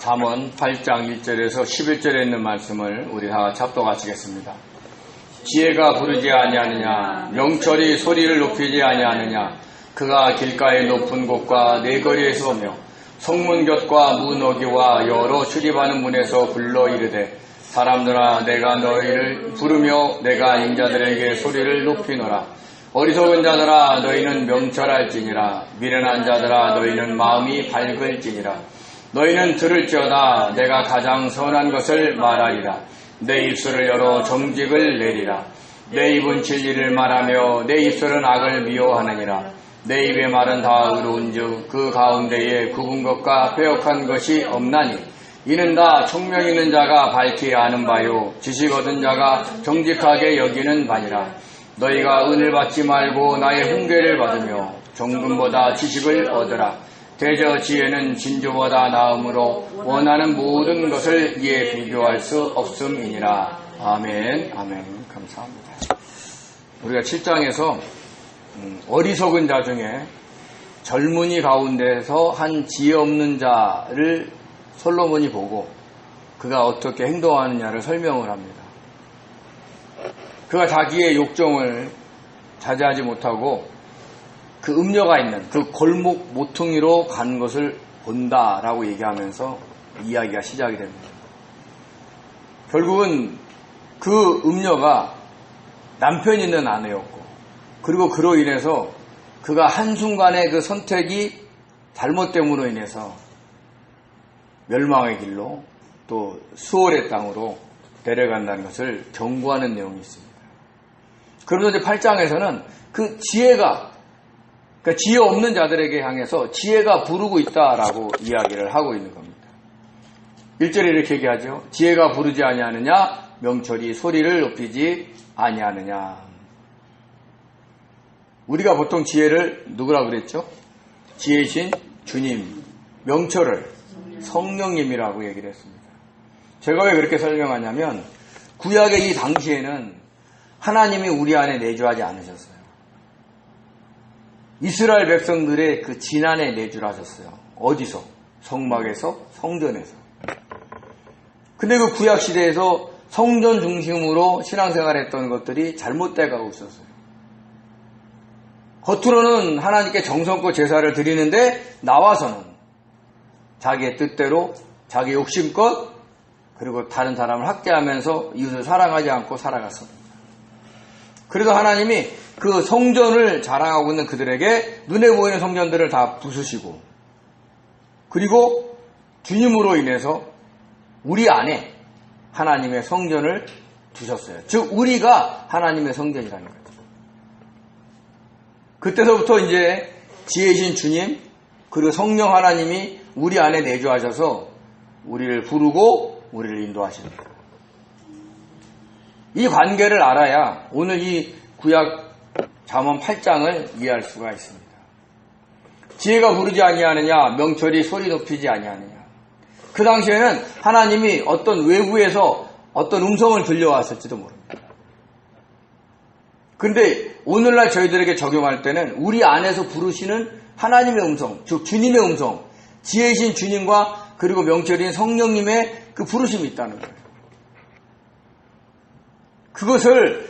잠언 8장 1절에서 11절에 있는 말씀을 우리 다 같이 합독하시겠습니다. 지혜가 부르지 아니하느냐, 명철이 소리를 높이지 아니하느냐, 그가 길가의 높은 곳과 네 거리에서 오며 성문 곁과 문 어귀와 여러 출입하는 문에서 불러 이르되, 사람들아 내가 너희를 부르며 내가 인자들에게 소리를 높이노라. 어리석은 자들아 너희는 명철할지니라. 미련한 자들아 너희는 마음이 밝을지니라. 너희는 들을지어다 내가 가장 선한 것을 말하리라. 내 입술을 열어 정직을 내리라. 내 입은 진리를 말하며 내 입술은 악을 미워하느니라. 내 입의 말은 다 의로운즉 그 가운데에 굽은 것과 빼앗은 것이 없나니, 이는 다 총명 있는 자가 밝히 아는 바요 지식 얻은 자가 정직하게 여기는 바니라. 너희가 은을 받지 말고 나의 훈계를 받으며 정금보다 지식을 얻으라. 대저 지혜는 진주보다 나음으로 원하는 모든 것을 이에 비교할 수 없음이니라. 아멘. 아멘. 감사합니다. 우리가 7장에서 어리석은 자 중에 젊은이 가운데서 한 지혜 없는 자를 솔로몬이 보고 그가 어떻게 행동하느냐를 설명을 합니다. 그가 자기의 욕정을 자제하지 못하고 그 음녀가 있는 그 골목 모퉁이로 간 것을 본다라고 얘기하면서 이야기가 시작이 됩니다. 결국은 그 음녀가 남편 있는 아내였고, 그리고 그로 인해서 그가 한순간의 그 선택이 잘못됨으로 인해서 멸망의 길로 또 수월의 땅으로 데려간다는 것을 경고하는 내용이 있습니다. 그러면서 이제 8장에서는 그 지혜가, 그러니까 지혜 없는 자들에게 향해서 지혜가 부르고 있다라고 이야기를 하고 있는 겁니다. 1절에 이렇게 얘기하죠. 지혜가 부르지 아니하느냐, 명철이 소리를 높이지 아니하느냐. 우리가 보통 지혜를 누구라고 그랬죠? 지혜이신 주님, 명철을 성령님이라고 얘기를 했습니다. 제가 왜 그렇게 설명하냐면, 구약의 이 당시에는 하나님이 우리 안에 내주하지 않으셨어요. 이스라엘 백성들의 그 지난해 내주를 하셨어요. 어디서? 성막에서, 성전에서. 근데 그 구약 시대에서 성전 중심으로 신앙생활했던 것들이 잘못돼 가고 있었어요. 겉으로는 하나님께 정성껏 제사를 드리는데 나와서는 자기의 뜻대로, 자기 욕심껏, 그리고 다른 사람을 학대하면서 이웃을 사랑하지 않고 살아갔습니다. 그래서 하나님이 그 성전을 자랑하고 있는 그들에게 눈에 보이는 성전들을 다 부수시고, 그리고 주님으로 인해서 우리 안에 하나님의 성전을 두셨어요. 즉 우리가 하나님의 성전이라는 거죠. 그때서부터 이제 지혜이신 주님 그리고 성령 하나님이 우리 안에 내주하셔서 우리를 부르고 우리를 인도하십니다. 이 관계를 알아야 오늘 이 구약 잠언 8장을 이해할 수가 있습니다. 지혜가 부르지 아니하느냐, 명철이 소리 높이지 아니하느냐. 그 당시에는 하나님이 어떤 외부에서 어떤 음성을 들려왔을지도 모릅니다. 그런데 오늘날 저희들에게 적용할 때는 우리 안에서 부르시는 하나님의 음성, 즉 주님의 음성, 지혜이신 주님과 그리고 명철인 성령님의 그 부르심이 있다는 거예요. 그것을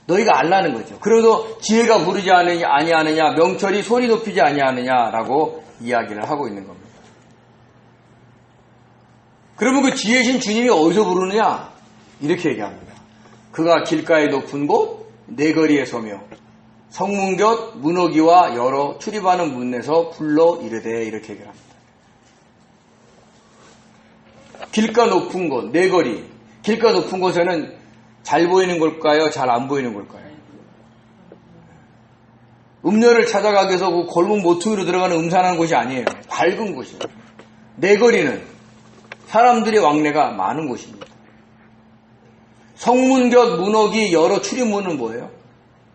너희가 알라는 거죠. 그래서 지혜가 부르지 아니하느냐, 명철이 소리 높이지 아니하느냐라고 이야기를 하고 있는 겁니다. 그러면 그 지혜이신 주님이 어디서 부르느냐? 이렇게 얘기합니다. 그가 길가의 높은 곳, 네 거리에 서며 성문 곁 문어기와 여러 출입하는 문에서 불러 이르되, 이렇게 얘기를 합니다. 길가 높은 곳, 네 거리. 길가 높은 곳에는 잘 보이는 걸까요? 잘 안 보이는 걸까요? 음녀를 찾아가기 위해서 그 골목 모퉁이로 들어가는 음산하는 곳이 아니에요. 밝은 곳이에요. 네 거리는 사람들의 왕래가 많은 곳입니다. 성문 곁 문어기 여러 출입문은 뭐예요?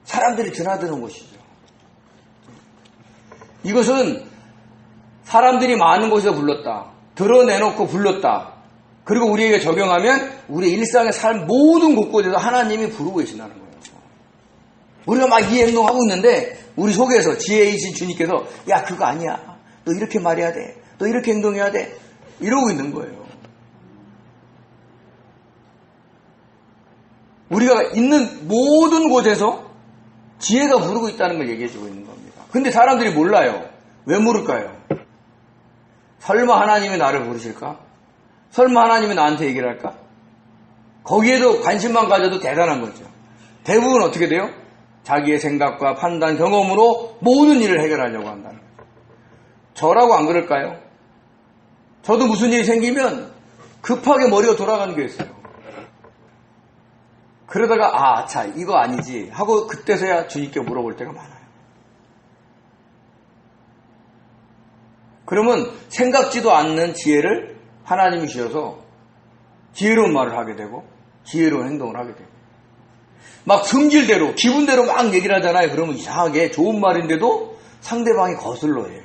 사람들이 드나드는 곳이죠. 이것은 사람들이 많은 곳에서 불렀다. 드러내놓고 불렀다. 그리고 우리에게 적용하면 우리 일상의 삶 모든 곳곳에서 하나님이 부르고 계신다는 거예요. 우리가 막 이 행동하고 있는데 우리 속에서 지혜이신 주님께서 야 그거 아니야. 너 이렇게 말해야 돼. 너 이렇게 행동해야 돼. 이러고 있는 거예요. 우리가 있는 모든 곳에서 지혜가 부르고 있다는 걸 얘기해주고 있는 겁니다. 근데 사람들이 몰라요. 왜 모를까요? 설마 하나님이 나를 부르실까? 설마 하나님이 나한테 얘기를 할까? 거기에도 관심만 가져도 대단한 거죠. 대부분 어떻게 돼요? 자기의 생각과 판단, 경험으로 모든 일을 해결하려고 한다는 거죠. 저라고 안 그럴까요? 저도 무슨 일이 생기면 급하게 머리가 돌아가는 게 있어요. 그러다가 자 이거 아니지 하고 그때서야 주님께 물어볼 때가 많아요. 그러면 생각지도 않는 지혜를 하나님이 주셔서 지혜로운 말을 하게 되고 지혜로운 행동을 하게 되고 막 성질대로 기분대로 막 얘기를 하잖아요. 그러면 이상하게 좋은 말인데도 상대방이 거슬러 해요.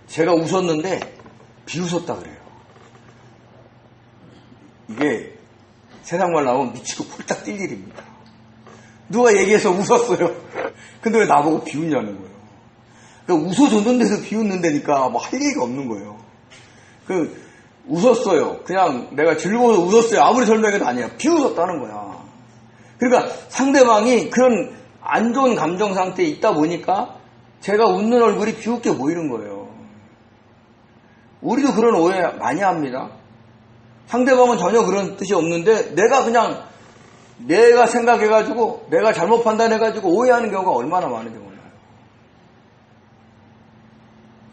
제가 웃었는데 비웃었다 그래요. 이게 세상말 나오면 미치고 폴딱 뛸 일입니다. 누가 얘기해서 웃었어요. 근데 왜 나보고 비웃냐는 거예요. 그러니까 웃어줬는데도 비웃는다니까 뭐 할 얘기가 없는 거예요. 웃었어요. 그냥 내가 즐거워서 웃었어요. 아무리 설명해도 아니야. 비웃었다는 거야. 그러니까 상대방이 그런 안 좋은 감정 상태에 있다 보니까 제가 웃는 얼굴이 비웃게 보이는 거예요. 우리도 그런 오해 많이 합니다. 상대방은 전혀 그런 뜻이 없는데 내가 생각해가지고 내가 잘못 판단해가지고 오해하는 경우가 얼마나 많은지 몰라요.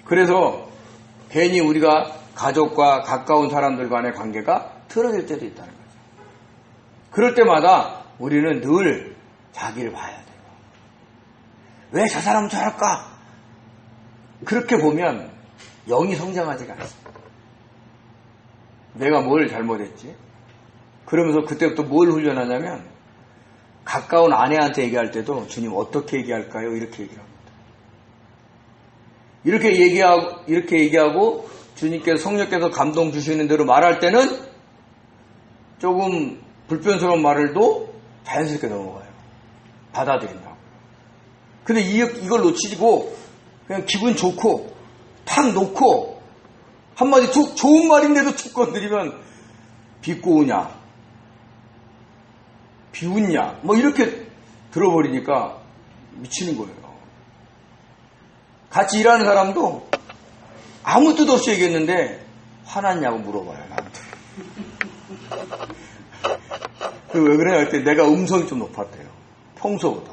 그래서 괜히 우리가 가족과 가까운 사람들 간의 관계가 틀어질 때도 있다는 거죠. 그럴 때마다 우리는 늘 자기를 봐야 돼요. 왜 저 사람은 저럴까? 그렇게 보면 영이 성장하지가 않습니다. 내가 뭘 잘못했지? 그러면서 그때부터 뭘 훈련하냐면 가까운 아내한테 얘기할 때도 주님 어떻게 얘기할까요? 이렇게 얘기를 합니다. 이렇게 얘기하고 주님께서 성령께서 감동 주시는 대로 말할 때는 조금 불편스러운 말을도 자연스럽게 넘어가요. 받아들인다고. 근데 이걸 놓치고 그냥 기분 좋고 탁 놓고 한마디 좋은 말인데도 툭 건드리면 비꼬우냐 비웃냐 뭐 이렇게 들어버리니까 미치는 거예요. 같이 일하는 사람도 아무 뜻 없이 얘기했는데 화났냐고 물어봐요. 나한테. 왜 그러냐 할 때 내가 음성이 좀 높았대요. 평소보다.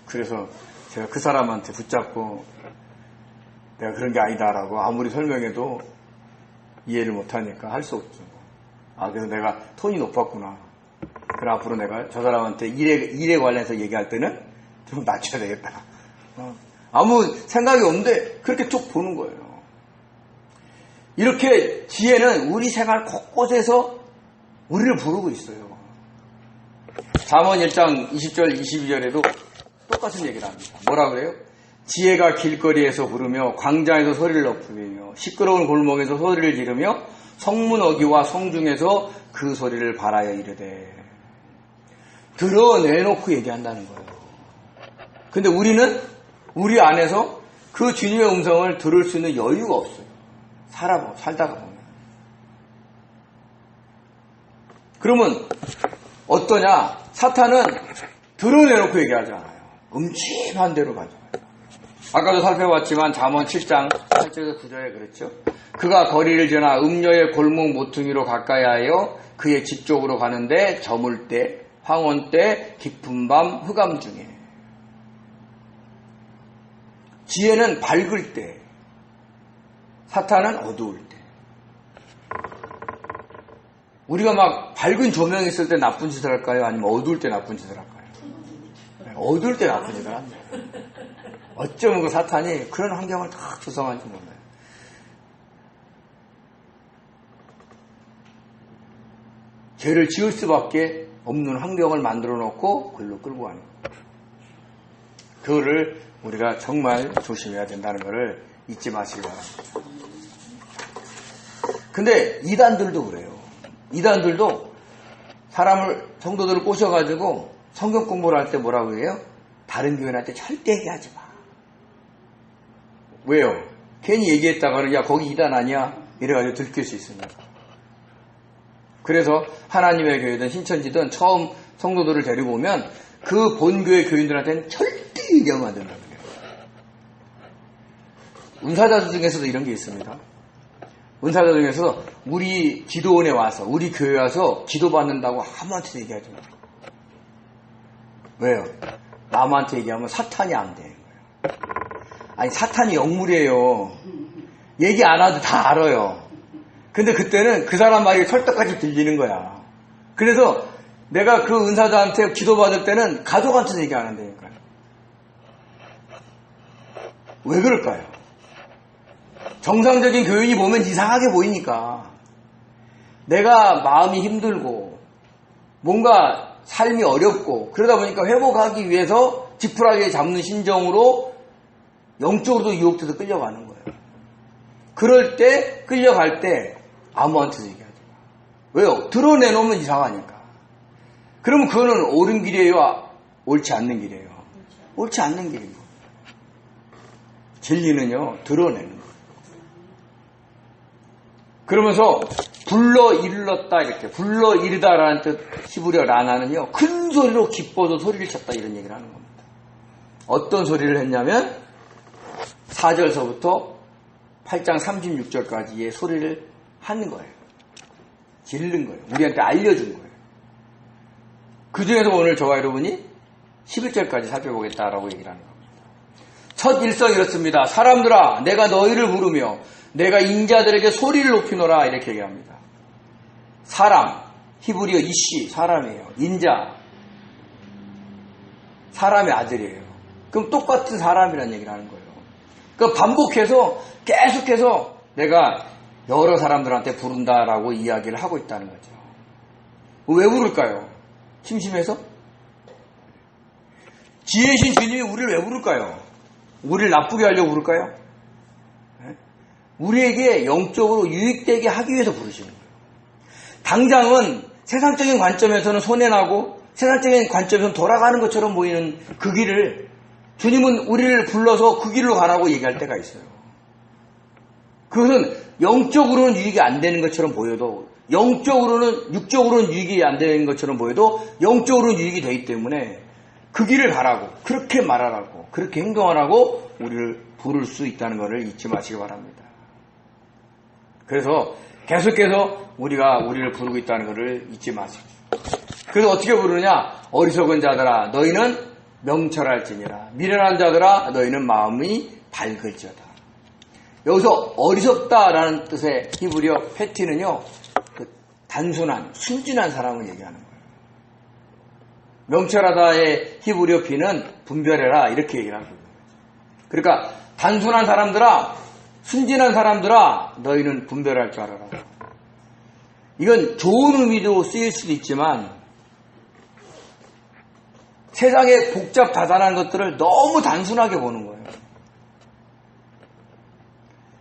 그래서 제가 그 사람한테 붙잡고 내가 그런 게 아니다라고 아무리 설명해도 이해를 못하니까 할 수 없죠. 그래서 내가 톤이 높았구나. 그럼 앞으로 내가 저 사람한테 일에 관련해서 얘기할 때는 좀 낮춰야 되겠다. 아무 생각이 없는데 그렇게 쭉 보는 거예요. 이렇게 지혜는 우리 생활 곳곳에서 우리를 부르고 있어요. 잠언 1장 20절 22절에도 똑같은 얘기를 합니다. 뭐라 그래요? 지혜가 길거리에서 부르며 광장에서 소리를 높이며 시끄러운 골목에서 소리를 지르며 성문 어귀와 성중에서 그 소리를 바라여 이르되 드러내놓고 얘기한다는 거예요. 근데 우리는 우리 안에서 그 주님의 음성을 들을 수 있는 여유가 없어요. 살다가 보면. 그러면 어떠냐? 사탄은 드러내놓고 얘기하지 않아요. 음침한 대로 가져가요. 아까도 살펴봤지만 잠언 7장 8절에서 9절에 그랬죠. 그가 거리를 지나 음녀의 골목 모퉁이로 가까이 하여 그의 집 쪽으로 가는데 저물 때, 황혼 때, 깊은 밤, 흑암 중에. 지혜는 밝을 때, 사탄은 어두울 때. 우리가 막 밝은 조명이 있을 때 나쁜 짓을 할까요? 아니면 어두울 때 나쁜 짓을 할까요? 어두울 때 나쁜 짓을 합니다. 어쩌면 그 사탄이 그런 환경을 다 조성한지 몰라요. 죄를 지을 수밖에 없는 환경을 만들어 놓고 글로 끌고 가는 거예요. 그거를 우리가 정말 조심해야 된다는 것을 잊지 마시기 바랍니다. 근데 이단들도 그래요. 이단들도 성도들을 꼬셔가지고 성경 공부를 할 때 뭐라고 해요? 다른 교인한테 절대 얘기하지 마. 왜요? 괜히 얘기했다가는 야 거기 이단 아니야? 이래가지고 들킬 수 있습니다. 그래서 하나님의 교회든 신천지든 처음 성도들을 데리고 오면 그 본교회 교인들한테는 절대 얘기하면 안 된다는 거예요. 은사자 중에서도 이런 게 있습니다. 은사자 중에서 우리 기도원에 와서 우리 교회에 와서 기도받는다고 아무한테도 얘기하지 마. 왜요? 남한테 얘기하면 사탄이 안 돼. 아니 사탄이 영물이에요. 얘기 안 해도 다 알아요. 근데 그때는 그 사람 말이 철떡같이 들리는 거야. 그래서 내가 그 은사자한테 기도받을 때는 가족한테는 얘기 안 한다니까요. 왜 그럴까요? 정상적인 교인이 보면 이상하게 보이니까. 내가 마음이 힘들고 뭔가 삶이 어렵고 그러다 보니까 회복하기 위해서 지푸라기에 잡는 심정으로 영적으로도 유혹돼서 끌려가는 거예요. 그럴 때 끌려갈 때 아무한테도 얘기하지 마. 왜요? 드러내놓으면 이상하니까. 그러면 그거는 옳은 길이에요? 옳지 않는 길이에요? 옳지 않는 길이에요. 진리는요 드러내는 거예요. 그러면서 불러 일렀다 이렇게 불러 이르다라는 뜻 히브리어 라나는요 큰 소리로 기뻐서 소리를 쳤다 이런 얘기를 하는 겁니다. 어떤 소리를 했냐면 4절서부터 8장 36절까지의 소리를 하는 거예요. 지른 거예요. 우리한테 알려준 거예요. 그 중에서 오늘 저와 여러분이 11절까지 살펴보겠다라고 얘기를 하는 겁니다. 첫 일성이 이렇습니다. 사람들아 내가 너희를 부르며 내가 인자들에게 소리를 높이노라 이렇게 얘기합니다. 사람 히브리어 이시 사람이에요. 인자 사람의 아들이에요. 그럼 똑같은 사람이라는 얘기를 하는 거예요. 그러니까 반복해서 계속해서 내가 여러 사람들한테 부른다라고 이야기를 하고 있다는 거죠. 왜 부를까요? 심심해서? 지혜신 주님이 우리를 왜 부를까요? 우리를 나쁘게 하려고 부를까요? 우리에게 영적으로 유익되게 하기 위해서 부르시는 거예요. 당장은 세상적인 관점에서는 손해나고 세상적인 관점에서는 돌아가는 것처럼 보이는 그 길을 주님은 우리를 불러서 그 길로 가라고 얘기할 때가 있어요. 그것은 영적으로는 유익이 안 되는 것처럼 보여도 영적으로는 육적으로는 유익이 안 되는 것처럼 보여도 영적으로는 유익이 되기 때문에 그 길을 가라고 그렇게 말하라고 그렇게 행동하라고 우리를 부를 수 있다는 것을 잊지 마시기 바랍니다. 그래서 계속해서 우리를 부르고 있다는 것을 잊지 마십시오. 그래서 어떻게 부르느냐? 어리석은 자들아 너희는 명철할지니라 미련한 자들아 너희는 마음이 밝을지어다. 여기서 어리석다라는 뜻의 히브리어 페티는요 그 단순한 순진한 사람을 얘기하는 거예요. 명철하다의 히브리어 피는 분별해라 이렇게 얘기를 합니다. 그러니까 단순한 사람들아 순진한 사람들아 너희는 분별할 줄 알아라. 이건 좋은 의미로 쓰일 수도 있지만 세상의 복잡다단한 것들을 너무 단순하게 보는 거예요.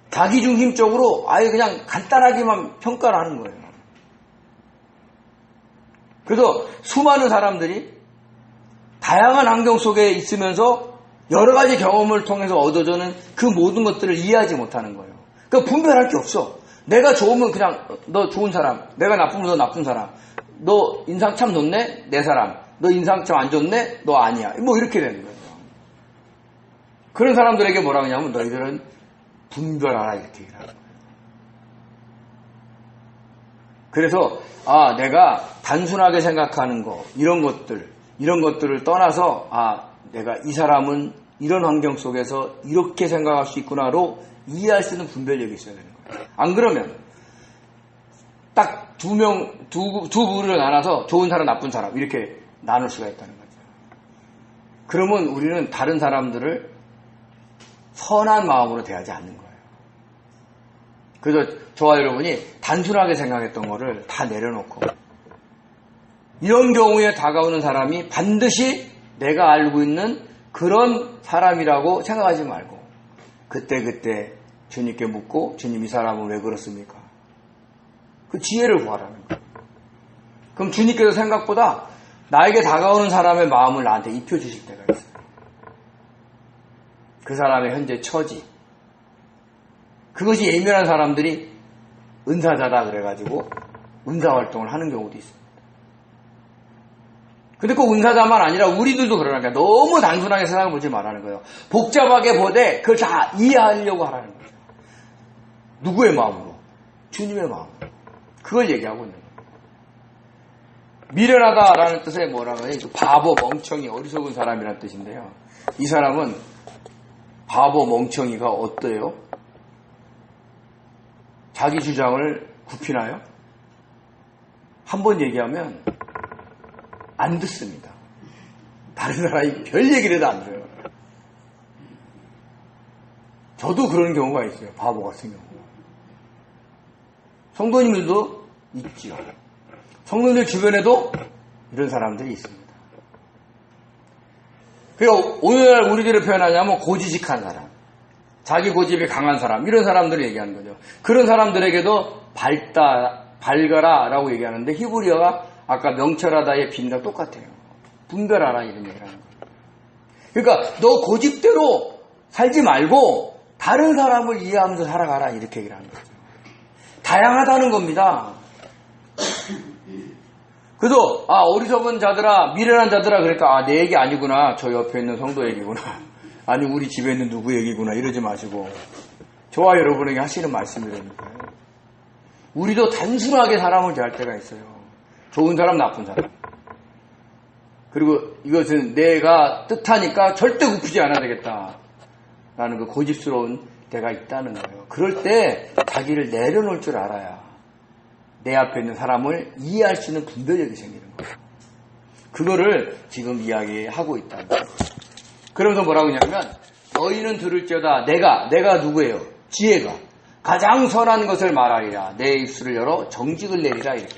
자기중심적으로 아예 그냥 간단하게만 평가를 하는 거예요. 그래서 수많은 사람들이 다양한 환경 속에 있으면서 여러 가지 경험을 통해서 얻어주는 그 모든 것들을 이해하지 못하는 거예요. 그러니까 분별할 게 없어. 내가 좋으면 그냥 너 좋은 사람, 내가 나쁘면 너 나쁜 사람, 너 인상 참 좋네? 내 사람, 너 인상 참 안 좋네? 너 아니야. 뭐 이렇게 되는 거예요. 그런 사람들에게 뭐라고 하냐면 너희들은 분별하라 이렇게 얘기를 하는 거예요. 그래서 내가 단순하게 생각하는 거 이런 것들을 떠나서 내가 이 사람은 이런 환경 속에서 이렇게 생각할 수 있구나로 이해할 수 있는 분별력이 있어야 되는 거예요. 안 그러면 딱 두 부류를 나눠서 좋은 사람, 나쁜 사람 이렇게 나눌 수가 있다는 거죠. 그러면 우리는 다른 사람들을 선한 마음으로 대하지 않는 거예요. 그래서 저와 여러분이 단순하게 생각했던 거를 다 내려놓고 이런 경우에 다가오는 사람이 반드시 내가 알고 있는 그런 사람이라고 생각하지 말고 그때 주님께 묻고 주님 이 사람은 왜 그렇습니까? 그 지혜를 구하라는 거예요. 그럼 주님께서 생각보다 나에게 다가오는 사람의 마음을 나한테 입혀주실 때가 있어요. 그 사람의 현재 처지, 그것이 예민한 사람들이 은사자다 그래가지고 은사활동을 하는 경우도 있습니다. 근데 그 은사자만 아니라 우리들도 그러니까 너무 단순하게 세상을 보지 말라는 거예요. 복잡하게 보되 그걸 다 이해하려고 하라는 거예요. 누구의 마음으로? 주님의 마음으로. 그걸 얘기하고 있는 거예요. 미련하다라는 뜻에 뭐라고 해요? 바보, 멍청이, 어리석은 사람이라는 뜻인데요. 이 사람은 바보, 멍청이가 어때요? 자기 주장을 굽히나요? 한 번 얘기하면 안 듣습니다. 다른 사람이 별 얘기를 해도 안 들어요. 저도 그런 경우가 있어요. 바보 같은 경우. 성도님들도 있지요. 성도님들 주변에도 이런 사람들이 있습니다. 그러니까 오늘날 우리들을 표현하냐면 고지식한 사람, 자기 고집이 강한 사람, 이런 사람들을 얘기하는 거죠. 그런 사람들에게도 밝아라 라고 얘기하는데 히브리어가 아까 명철하다의 빈과 똑같아요. 분별하라 이런 얘기를 하는 거예요. 그러니까 너 고집대로 살지 말고 다른 사람을 이해하면서 살아가라 이렇게 얘기를 하는 거죠. 다양하다는 겁니다. 그래서 어리석은 자들아, 미련한 자들아, 그러니까 내 얘기 아니구나, 저 옆에 있는 성도 얘기구나, 아니 우리 집에 있는 누구 얘기구나 이러지 마시고 저와 여러분에게 하시는 말씀이라니까요. 우리도 단순하게 사람을 대할 때가 있어요. 좋은 사람, 나쁜 사람. 그리고 이것은 내가 뜻하니까 절대 굽히지 않아야 되겠다 라는 그 고집스러운 때가 있다는 거예요. 그럴 때 자기를 내려놓을 줄 알아야 내 앞에 있는 사람을 이해할 수 있는 분별력이 생기는 거예요. 그거를 지금 이야기하고 있다는 거예요. 그러면서 뭐라고 하냐면 너희는 들을지어다 내가 누구예요? 지혜가 가장 선한 것을 말하리라. 내 입술을 열어 정직을 내리라 이렇게.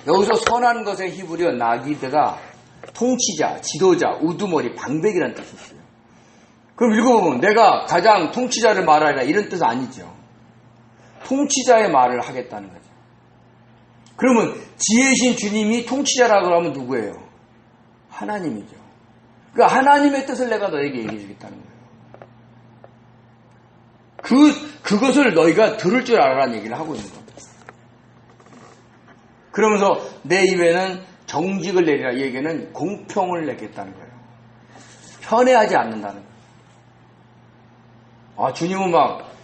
여기서 선한 것의 히브리어 나기드가 통치자, 지도자, 우두머리, 방백이라는 뜻이 있어요. 그럼 읽어보면 내가 가장 통치자를 말하리라 이런 뜻 아니죠. 통치자의 말을 하겠다는 거죠. 그러면 지혜신 주님이 통치자라고 하면 누구예요? 하나님이죠. 그러니까 하나님의 뜻을 내가 너에게 얘기해 주겠다는 거예요. 그것을 너희가 들을 줄 알아라는 얘기를 하고 있는 겁니다. 그러면서 내 입에는 정직을 내리라. 이 얘기는 공평을 내겠다는 거예요. 편애하지 않는다는 거예요. 주님은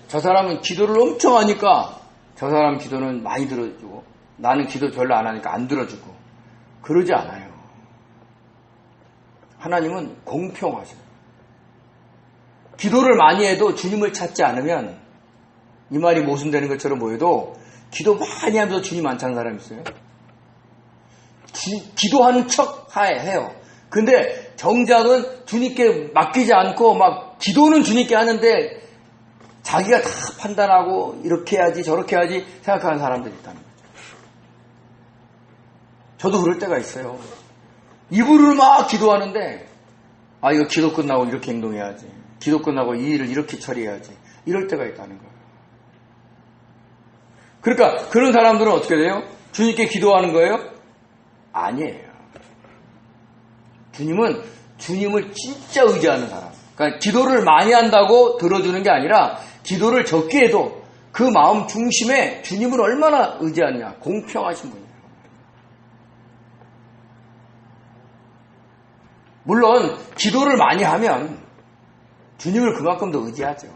저 사람은 기도를 엄청 하니까 저 사람 기도는 많이 들어주고 나는 기도 별로 안 하니까 안 들어주고 그러지 않아요. 하나님은 공평하셔요. 기도를 많이 해도 주님을 찾지 않으면 이 말이 모순되는 것처럼 보여도 기도 많이 하면서 주님 안 찾는 사람 있어요? 기도하는 척 해요. 근데 정작은 주님께 맡기지 않고 기도는 주님께 하는데 자기가 다 판단하고 이렇게 해야지 저렇게 해야지 생각하는 사람들이 있다는 거죠. 저도 그럴 때가 있어요. 입으로 막 기도하는데 이거 기도 끝나고 이렇게 행동해야지. 기도 끝나고 이 일을 이렇게 처리해야지. 이럴 때가 있다는 거예요. 그러니까 그런 사람들은 어떻게 돼요? 주님께 기도하는 거예요? 아니에요. 주님은 주님을 진짜 의지하는 사람. 그러니까 기도를 많이 한다고 들어주는 게 아니라 기도를 적게 해도 그 마음 중심에 주님을 얼마나 의지하느냐. 공평하신 분이에요. 물론 기도를 많이 하면 주님을 그만큼 더 의지하죠.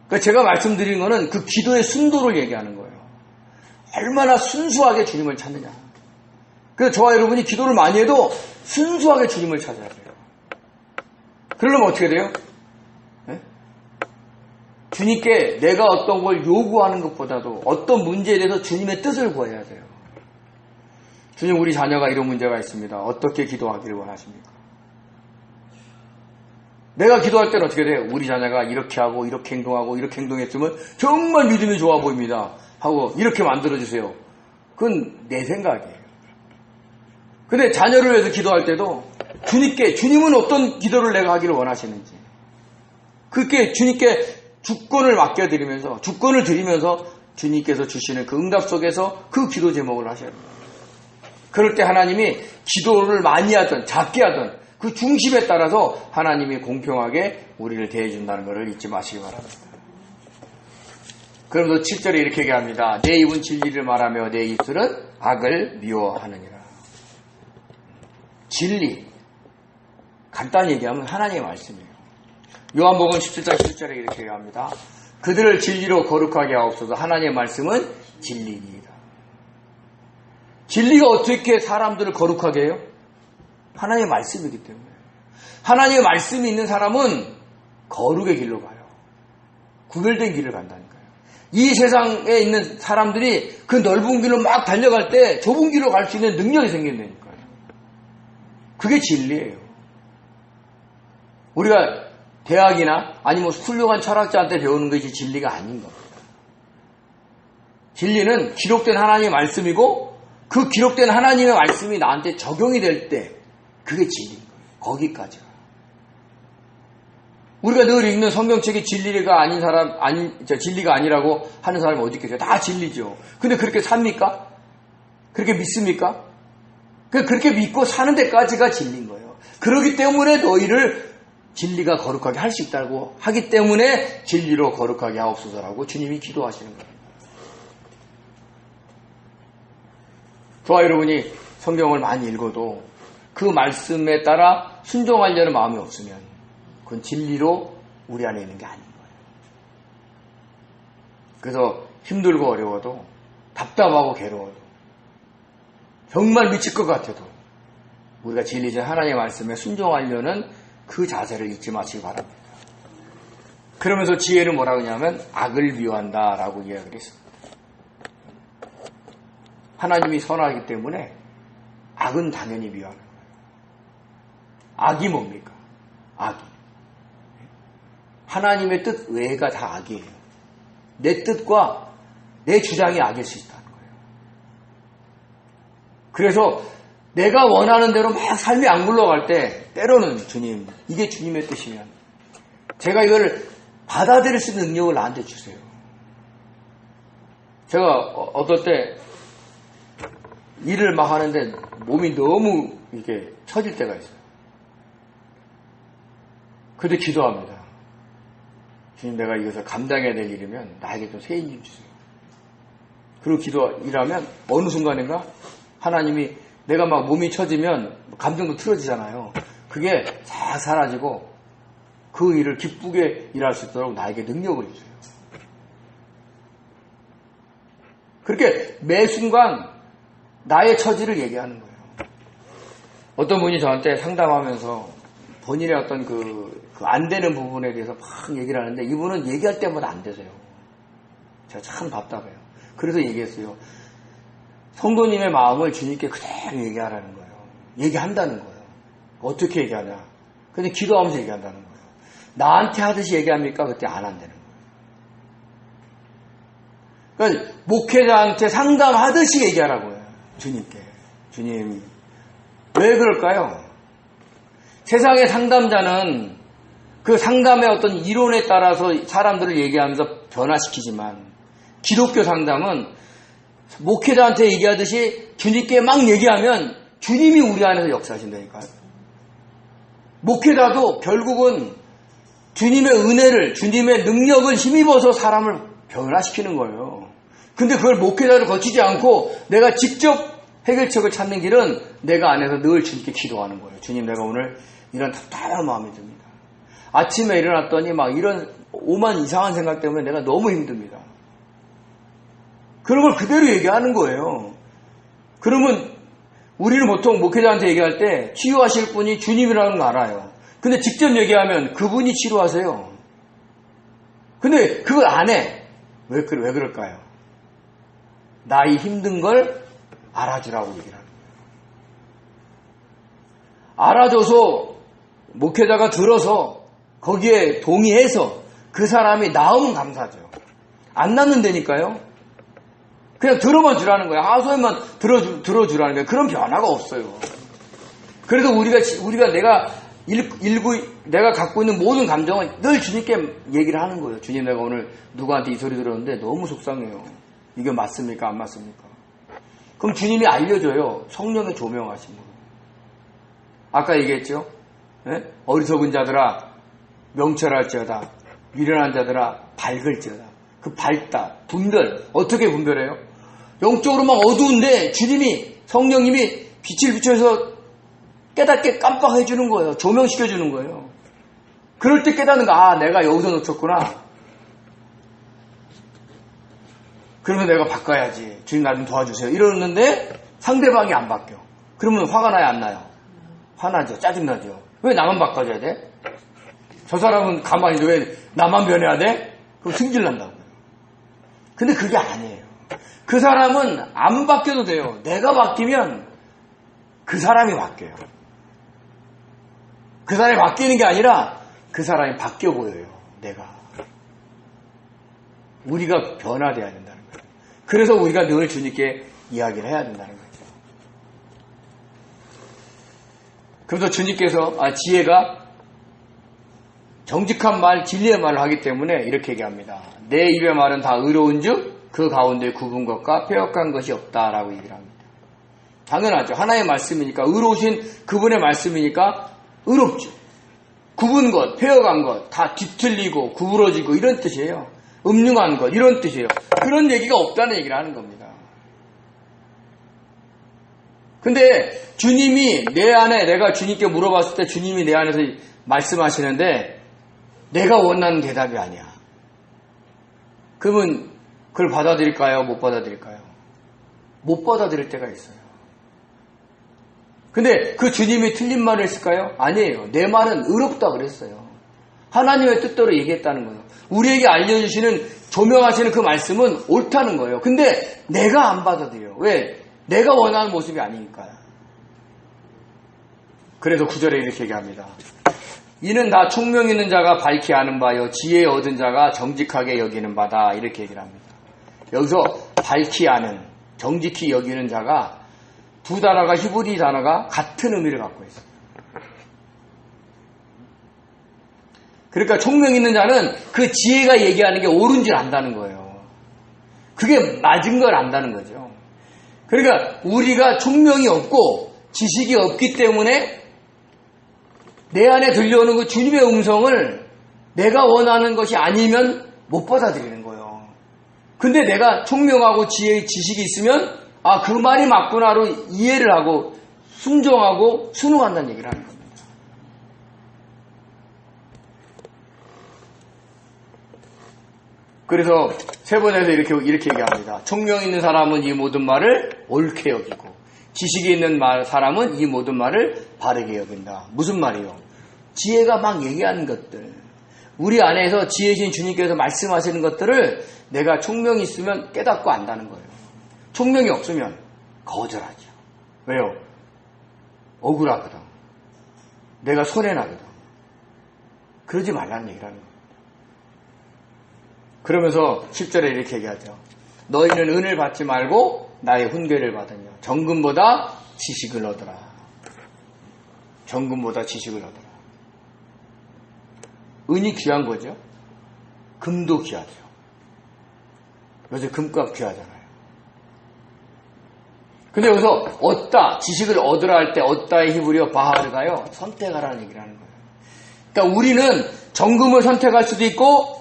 그러니까 제가 말씀드린 거는 그 기도의 순도를 얘기하는 거예요. 얼마나 순수하게 주님을 찾느냐. 그래서 저와 여러분이 기도를 많이 해도 순수하게 주님을 찾아야 돼요. 그러려면 어떻게 돼요? 네? 주님께 내가 어떤 걸 요구하는 것보다도 어떤 문제에 대해서 주님의 뜻을 구해야 돼요. 주님, 우리 자녀가 이런 문제가 있습니다. 어떻게 기도하기를 원하십니까? 내가 기도할 때는 어떻게 돼요? 우리 자녀가 이렇게 하고 이렇게 행동하고 이렇게 행동했으면 정말 믿음이 좋아 보입니다. 하고 이렇게 만들어주세요. 그건 내 생각이에요. 근데 자녀를 위해서 기도할 때도 주님은 어떤 기도를 내가 하기를 원하시는지 그렇게 주님께 주권을 맡겨드리면서 주권을 드리면서 주님께서 주시는 그 응답 속에서 그 기도 제목을 하셔야 됩니다. 그럴 때 하나님이 기도를 많이 하든 작게 하든 그 중심에 따라서 하나님이 공평하게 우리를 대해준다는 것을 잊지 마시기 바랍니다. 그러면서 7절에 이렇게 얘기합니다. 내 입은 진리를 말하며 내 입술은 악을 미워하느니라. 진리, 간단히 얘기하면 하나님의 말씀이에요. 요한복음 17장 17절에 이렇게 얘기합니다. 그들을 진리로 거룩하게 하옵소서. 하나님의 말씀은 진리이다. 진리가 어떻게 사람들을 거룩하게 해요? 하나님의 말씀이기 때문에. 하나님의 말씀이 있는 사람은 거룩의 길로 가요. 구별된 길을 간다니까요. 이 세상에 있는 사람들이 그 넓은 길로 막 달려갈 때 좁은 길로 갈 수 있는 능력이 생긴다니까요. 그게 진리예요. 우리가 대학이나 아니면 훌륭한 철학자한테 배우는 것이 진리가 아닌 겁니다. 진리는 기록된 하나님의 말씀이고 그 기록된 하나님의 말씀이 나한테 적용이 될 때 그게 진리인 거예요. 거기까지가. 우리가 늘 읽는 성경책이 진리가 아닌 사람, 진리가 아니라고 하는 사람이 어디 있겠어요? 다 진리죠. 근데 그렇게 삽니까? 그렇게 믿습니까? 그렇게 믿고 사는 데까지가 진리인 거예요. 그렇기 때문에 너희를 진리가 거룩하게 할 수 있다고 하기 때문에 진리로 거룩하게 하옵소서라고 주님이 기도하시는 거예요. 저와 여러분이 성경을 많이 읽어도 그 말씀에 따라 순종하려는 마음이 없으면 그건 진리로 우리 안에 있는 게 아닌 거예요. 그래서 힘들고 어려워도 답답하고 괴로워도 정말 미칠 것 같아도 우리가 진리신 하나님의 말씀에 순종하려는 그 자세를 잊지 마시기 바랍니다. 그러면서 지혜는 뭐라고 하냐면 악을 미워한다라고 이야기를 했습니다. 하나님이 선하기 때문에 악은 당연히 미워하는 거예요. 악이 뭡니까? 악이. 하나님의 뜻 외가 다 악이에요. 내 뜻과 내 주장이 악일 수 있다는 거예요. 그래서 내가 원하는 대로 막 삶이 안 굴러갈 때 때로는 주님, 이게 주님의 뜻이면 제가 이걸 받아들일 수 있는 능력을 나한테 주세요. 제가 어떨 때 일을 막 하는데 몸이 너무 이렇게 처질 때가 있어요. 그때 기도합니다. 주님, 내가 이것을 감당해야 될 일이면 나에게 좀 새 힘 주세요. 그리고 일하면 어느 순간인가 하나님이 내가 막 몸이 처지면 감정도 틀어지잖아요. 그게 다 사라지고 그 일을 기쁘게 일할 수 있도록 나에게 능력을 주세요. 그렇게 매 순간 나의 처지를 얘기하는 거예요. 어떤 분이 저한테 상담하면서 본인의 어떤 안 되는 부분에 대해서 막 얘기를 하는데 이분은 얘기할 때마다 안 되세요. 제가 참 답답해요. 그래서 얘기했어요. 성도님의 마음을 주님께 그대로 얘기하라는 거예요. 얘기한다는 거예요. 어떻게 얘기하냐. 근데 기도하면서 얘기한다는 거예요. 나한테 하듯이 얘기합니까? 그때 안 한다는 거예요. 그러니까 목회자한테 상담하듯이 얘기하라고요. 주님께. 주님, 왜 그럴까요? 세상의 상담자는 그 상담의 어떤 이론에 따라서 사람들을 얘기하면서 변화시키지만 기독교 상담은 목회자한테 얘기하듯이 주님께 막 얘기하면 주님이 우리 안에서 역사하신다니까요. 목회자도 결국은 주님의 은혜를, 주님의 능력을 힘입어서 사람을 변화시키는 거예요. 근데 그걸 목회자를 거치지 않고 내가 직접 해결책을 찾는 길은 내가 안에서 늘 주님께 기도하는 거예요. 주님, 내가 오늘 이런 답답한 마음이 듭니다. 아침에 일어났더니 막 이런 오만 이상한 생각 때문에 내가 너무 힘듭니다. 그런 걸 그대로 얘기하는 거예요. 그러면 우리는 보통 목회자한테 얘기할 때 치유하실 분이 주님이라는 거 알아요. 근데 직접 얘기하면 그분이 치료하세요. 근데 그걸 안 해. 왜 그럴까요? 나의 힘든 걸 알아주라고 얘기를 하는 거예요. 알아줘서 목회자가 들어서 거기에 동의해서 그 사람이 나으면 감사하죠. 안 낫는다니까요. 그냥 들어만 주라는 거예요. 하소연만 들어주라는 거예요. 그런 변화가 없어요. 그래서 우리가 내가 갖고 있는 모든 감정은 늘 주님께 얘기를 하는 거예요. 주님, 내가 오늘 누구한테 이 소리 들었는데 너무 속상해요. 이게 맞습니까? 안 맞습니까? 그럼 주님이 알려줘요. 성령의 조명하심으로. 아까 얘기했죠? 어리석은 자들아 명철할지어다. 미련한 자들아 밝을지어다. 그 밝다, 분별. 어떻게 분별해요? 영적으로 막 어두운데 주님이, 성령님이 빛을 비춰서 깨닫게 깜빡해 주는 거예요. 조명시켜 주는 거예요. 그럴 때 깨닫는 거, 아, 내가 여기서 놓쳤구나. 그러면 내가 바꿔야지. 주님 나 좀 도와주세요. 이러는데 상대방이 안 바뀌어. 그러면 화가 나요, 안 나요? 화나죠. 짜증나죠. 왜 나만 바꿔줘야 돼? 저 사람은 가만히 있는데 왜 나만 변해야 돼? 그럼 승질 난다고요. 근데 그게 아니에요. 그 사람은 안 바뀌어도 돼요. 내가 바뀌면 그 사람이 바뀌어요. 그 사람이 바뀌는 게 아니라 그 사람이 바뀌어 보여요. 내가. 우리가 변화돼야 된다는 거예요. 그래서 우리가 늘 주님께 이야기를 해야 된다는 거죠. 그래서 주님께서 지혜가 정직한 말, 진리의 말을 하기 때문에 이렇게 얘기합니다. 내 입의 말은 다 의로운 즉 그 가운데 굽은 것과 패역한 것이 없다라고 얘기를 합니다. 당연하죠. 하나의 말씀이니까, 의로우신 그분의 말씀이니까 의롭죠. 굽은 것, 패역한 것, 다 뒤틀리고 구부러지고 이런 뜻이에요. 음흉한 것, 이런 뜻이에요. 그런 얘기가 없다는 얘기를 하는 겁니다. 근데 주님이 내 안에, 내가 주님께 물어봤을 때 주님이 내 안에서 말씀하시는데 내가 원하는 대답이 아니야. 그러면 그걸 받아들일까요? 못 받아들일까요? 못 받아들일 때가 있어요. 근데 그 주님이 틀린 말을 했을까요? 아니에요. 내 말은 의롭다 그랬어요. 하나님의 뜻대로 얘기했다는 거예요. 우리에게 알려주시는, 조명하시는 그 말씀은 옳다는 거예요. 근데 내가 안 받아들여요. 왜? 내가 원하는 모습이 아니니까요. 그래서 9절에 이렇게 얘기합니다. 이는 다 총명 있는 자가 밝히 아는 바요 지혜 얻은 자가 정직하게 여기는 바다. 이렇게 얘기를 합니다. 여기서 밝히 아는, 정직히 여기는 자가 두 단어가, 히브리 단어가 같은 의미를 갖고 있어요. 그러니까 총명 있는 자는 그 지혜가 얘기하는 게 옳은 줄 안다는 거예요. 그게 맞은 걸 안다는 거죠. 그러니까 우리가 총명이 없고 지식이 없기 때문에 내 안에 들려오는 그 주님의 음성을 내가 원하는 것이 아니면 못 받아들이는 거예요. 근데 내가 총명하고 지식이 있으면 그 말이 맞구나로 이해를 하고 순종하고 순응한다는 얘기를 하는 겁니다. 그래서 세 번에서 이렇게 얘기합니다. 총명 있는 사람은 이 모든 말을 옳게 여기고 지식이 있는 사람은 이 모든 말을 바르게 여긴다. 무슨 말이요? 지혜가 막 얘기하는 것들, 우리 안에서 지혜신 주님께서 말씀하시는 것들을 내가 총명이 있으면 깨닫고 안다는 거예요. 총명이 없으면 거절하죠. 왜요? 억울하거든. 내가 손해나거든. 그러지 말라는 얘기라는 거예요. 그러면서 10절에 이렇게 얘기하죠. 너희는 은을 받지 말고 나의 훈계를 받으며 정금보다 지식을 얻으라. 정금보다 지식을 얻으라. 은이 귀한 거죠. 금도 귀하죠. 요새 금값 귀하잖아요. 근데 여기서 얻다, 지식을 얻으라 할 때 얻다의 히브리어 바하르가요, 선택하라는 얘기를 하는 거예요. 그러니까 우리는 정금을 선택할 수도 있고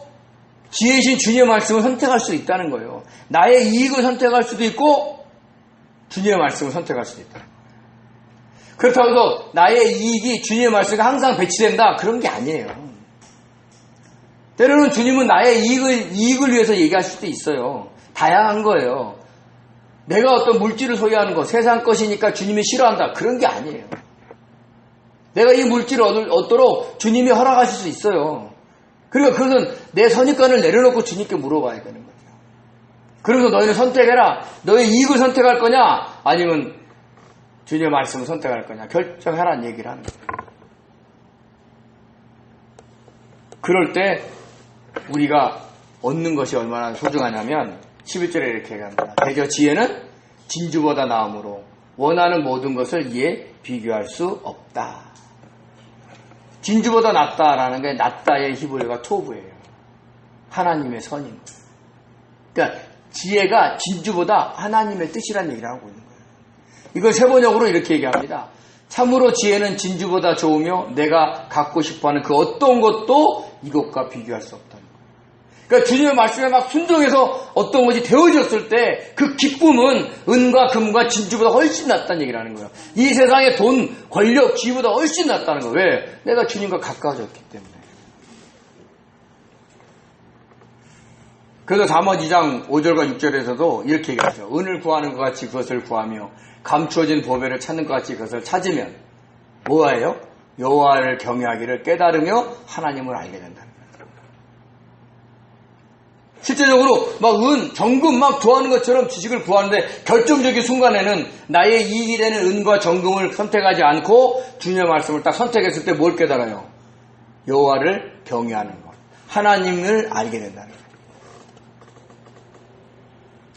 지혜이신 주님의 말씀을 선택할 수도 있다는 거예요. 나의 이익을 선택할 수도 있고 주님의 말씀을 선택할 수도 있다. 그렇다고 해서 나의 이익이 주님의 말씀에 항상 배치된다, 그런 게 아니에요. 때로는 주님은 나의 이익을 위해서 얘기할 수도 있어요. 다양한 거예요. 내가 어떤 물질을 소유하는 것, 세상 것이니까 주님이 싫어한다, 그런 게 아니에요. 내가 이 물질을 얻도록 주님이 허락하실 수 있어요. 그러니까 그것은 내 선입관을 내려놓고 주님께 물어봐야 되는 거죠. 그래서 너희는 선택해라. 너의 이익을 선택할 거냐, 아니면 주님의 말씀을 선택할 거냐, 결정해라는 얘기를 하는 거예요. 그럴 때 우리가 얻는 것이 얼마나 소중하냐면 11절에 이렇게 얘기합니다. 대저 지혜는 진주보다 나음으로 원하는 모든 것을 이에 비교할 수 없다. 진주보다 낫다라는 게 낫다의 히브리어가 토브예요. 하나님의 선임. 그러니까 지혜가 진주보다 하나님의 뜻이라는 얘기를 하고 있는 거예요. 이걸 세번역으로 이렇게 얘기합니다. 참으로 지혜는 진주보다 좋으며 내가 갖고 싶어하는 그 어떤 것도 이것과 비교할 수 없다는 거예요. 그러니까 주님의 말씀에 막 순종해서 어떤 것이 되어졌을 때 그 기쁨은 은과 금과 진주보다 훨씬 낫다는 얘기를 하는 거예요. 이 세상의 돈, 권력, 지위보다 훨씬 낫다는 거예요. 왜? 내가 주님과 가까워졌기 때문에. 그래서 잠언 2장 5절과 6절에서도 이렇게 얘기하죠. 은을 구하는 것 같이 그것을 구하며 감추어진 보배를 찾는 것 같이 그것을 찾으면 뭐예요? 여호와를 경외하기를 깨달으며 하나님을 알게 된다는 거예요. 실제적으로 막 정금 막 구하는 것처럼 지식을 구하는데 결정적인 순간에는 나의 이익이 되는 은과 정금을 선택하지 않고 주님의 말씀을 딱 선택했을 때 뭘 깨달아요? 여호와를 경외하는 것, 하나님을 알게 된다는 거예요.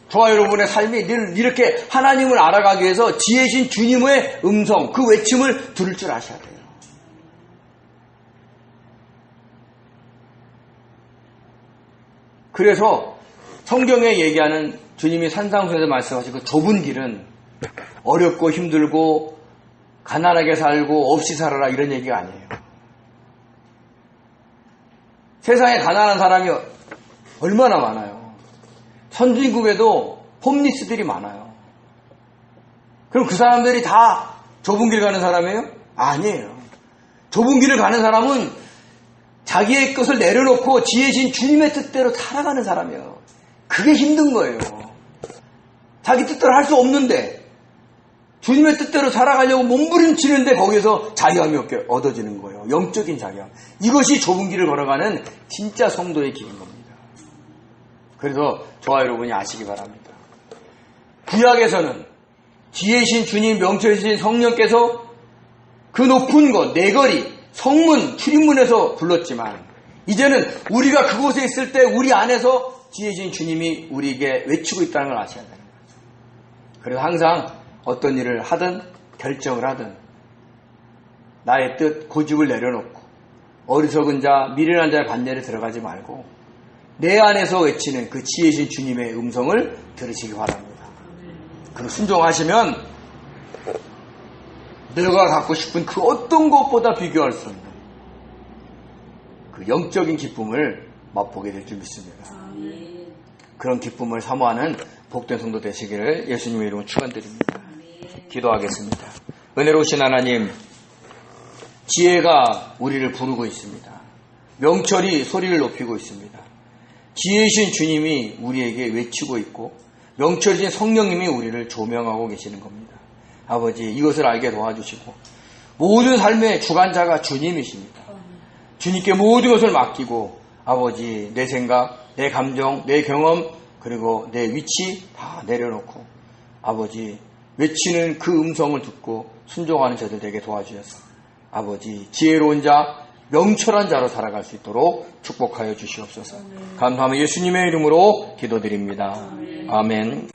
저와 여러분의 삶이 늘 이렇게 하나님을 알아가기 위해서 지혜신 주님의 음성, 그 외침을 들을 줄 아셔야 돼요. 그래서 성경에 얘기하는 주님이 산상수에서 말씀하신 그 좁은 길은 어렵고 힘들고 가난하게 살고 없이 살아라 이런 얘기가 아니에요. 세상에 가난한 사람이 얼마나 많아요. 선진국에도 홈리스들이 많아요. 그럼 그 사람들이 다 좁은 길 가는 사람이에요? 아니에요. 좁은 길을 가는 사람은 자기의 것을 내려놓고 지혜신 주님의 뜻대로 살아가는 사람이에요. 그게 힘든 거예요. 자기 뜻대로 할 수 없는데 주님의 뜻대로 살아가려고 몸부림치는데 거기에서 자유함이 얻어지는 거예요. 영적인 자유함. 이것이 좁은 길을 걸어가는 진짜 성도의 길인 겁니다. 그래서 저와 여러분이 아시기 바랍니다. 구약에서는 지혜신 주님, 명철이신 성령께서 그 높은 곳, 내거리, 성문, 출입문에서 불렀지만 이제는 우리가 그곳에 있을 때 우리 안에서 지혜신 주님이 우리에게 외치고 있다는 걸 아셔야 되는 거죠. 그래서 항상 어떤 일을 하든 결정을 하든 나의 뜻, 고집을 내려놓고 어리석은 자, 미련한 자의 반열에 들어가지 말고 내 안에서 외치는 그 지혜신 주님의 음성을 들으시기 바랍니다. 그리고 순종하시면 내가 갖고 싶은 그 어떤 것보다 비교할 수 없는 그 영적인 기쁨을 맛보게 될 줄 믿습니다. 그런 기쁨을 사모하는 복된 성도 되시기를 예수님의 이름으로 축원드립니다. 기도하겠습니다. 은혜로우신 하나님, 지혜가 우리를 부르고 있습니다. 명철이 소리를 높이고 있습니다. 지혜이신 주님이 우리에게 외치고 있고 명철이신 성령님이 우리를 조명하고 계시는 겁니다. 아버지, 이것을 알게 도와주시고 모든 삶의 주관자가 주님이십니다. 주님께 모든 것을 맡기고 아버지, 내 생각, 내 감정, 내 경험, 그리고 내 위치 다 내려놓고 아버지, 외치는 그 음성을 듣고 순종하는 저들 되게 도와주셔서 아버지, 지혜로운 자, 명철한 자로 살아갈 수 있도록 축복하여 주시옵소서. 감사하며 예수님의 이름으로 기도드립니다. 아멘.